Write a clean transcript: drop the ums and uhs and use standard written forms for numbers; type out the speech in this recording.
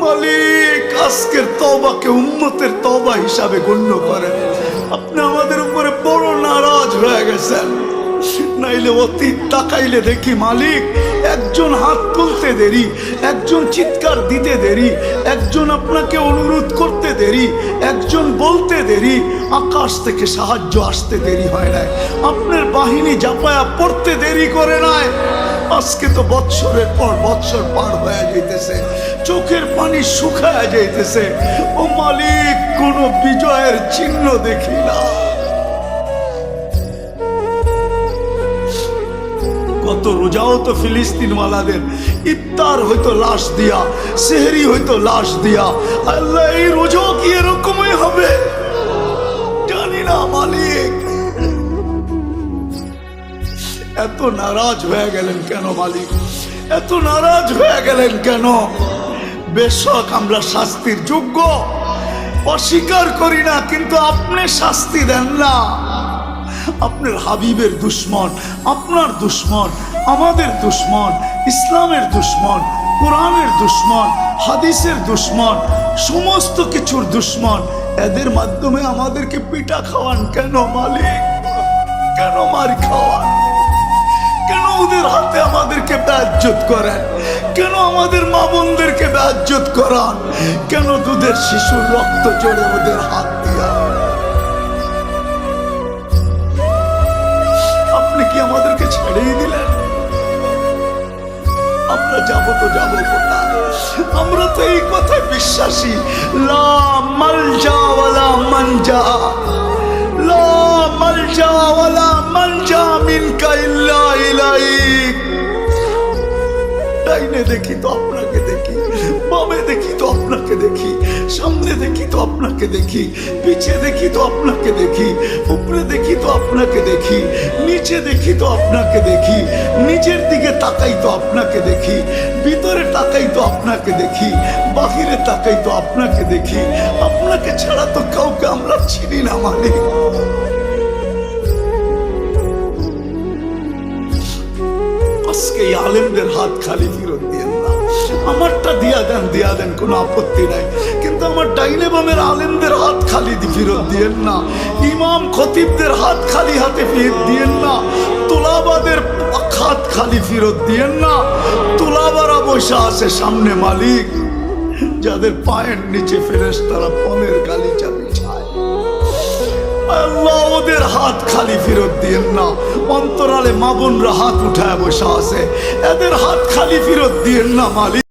মালিক আজকের তওবাকে উম্মতের তওবা হিসাবে গণ্য করেন। আপনি আমাদের উপরে বড় নারাজ হয়ে গেছেন। নাইলে অতীত তাকাইলে দেখি মালিক একজন হাত তুলতে দেরি, একজন চিৎকার দিতে দেরি, একজন আপনাকে অনুরোধ করতে দেরি, একজন বলতে দেরি, আকাশ থেকে সাহায্য আসতে দেরি হয় নাই, আপনার বাহিনী জাপায়া পড়তে দেরি করে নাই। আজকে তো বৎসরের পর বৎসর পার হয়ে যাইতেছে, চোখের পানি শুকায় যাইতেছে, ও মালিক কোনো বিজয়ের চিহ্ন দেখি না। কত রোজাও তো ফিলিস্তিনওয়ালাদের ইফতার হয়তো লাশ দিয়া, সেহরি হয়তো লাশ দিয়া। আল্লাহ এই রোজাও কি এরকমই হবে জানি না মালিক। এত নারাজ হয়ে গেলেন কেন মালিক? এত নারাজ হয়ে গেলেন কেন? বেশক আমরা শাস্তির যোগ্য, অস্বীকার করি না, কিন্তু আপনি শাস্তি দেন না। আপনার হাবিবের দুশ্মন, আপনার দুশ্মন, আমাদের দুশ্মন, ইসলামের দুশ্মন, কোরআনের দুশ্মন, হাদিসের দুশ্মন, সমস্ত কিছুর দুশ্মন, এদের মাধ্যমে আমাদেরকে পিটা খাওয়ান কেন মালিক? কেন মার খাওয়ান? কেন ওদের হাতে আমাদেরকে বেইজ্জত করেন? কেন আমাদের মা বোনদেরকে বেইজ্জত করান? কেন দুধের শিশুর রক্ত চড়ে ওদের হাত দিয়া? আপনি কি আমাদেরকে ছেড়েই দিলেন? আমরা যাবো তো যাবো কোথায়? আমরা তো এই কথায় বিশ্বাসী, লা মালজা ওয়ালা মানজা, লা মালজা ওয়ালা মানজা মিনকা ইল্লা ইলাইক। ডাইনে দেখি তো আপনাকে দেখি, বামে দেখি তো আপনাকে দেখি, সামনে দেখি তো আপনাকে দেখি, পিছে দেখি তো আপনাকে দেখি, উপরে দেখি তো আপনাকে দেখি, নিচে দেখি তো আপনাকে দেখি, নিচের দিকে তাকাই তো আপনাকে দেখি, ভিতরে তাকাই তো আপনাকে দেখি, বাহিরে তাকাই তো আপনাকে দেখি। আপনাকে ছাড়া তো কাউকে আমরা চিনি না মালিক। আজকে এই আলেমদের হাত খালি ফেরত দিয়েন না। আমারটা দিয়া দেন, কোনো আপত্তি নাই, কিন্তু আমার ডাইনে বামের আলেমদের হাত খালি ফেরত দিয়েন না। ইমাম খতিবদের হাত খালি হাতে ফেরত দিয়েন না। তোলাবাদের হাত খালি ফেরত দিয়েন না। তোলাবারা বসে আছে সামনে মালিক, যাদের পায়ের নিচে ফেরেশতারা পনের গালিচা বিছায়। আল্লাহ ওদের হাত খালি ফেরত দিয়েন না। অন্তরালে মা বোনরা হাত উঠায় বসে আছে, এদের হাত খালি ফেরত দিয়েন না মালিক।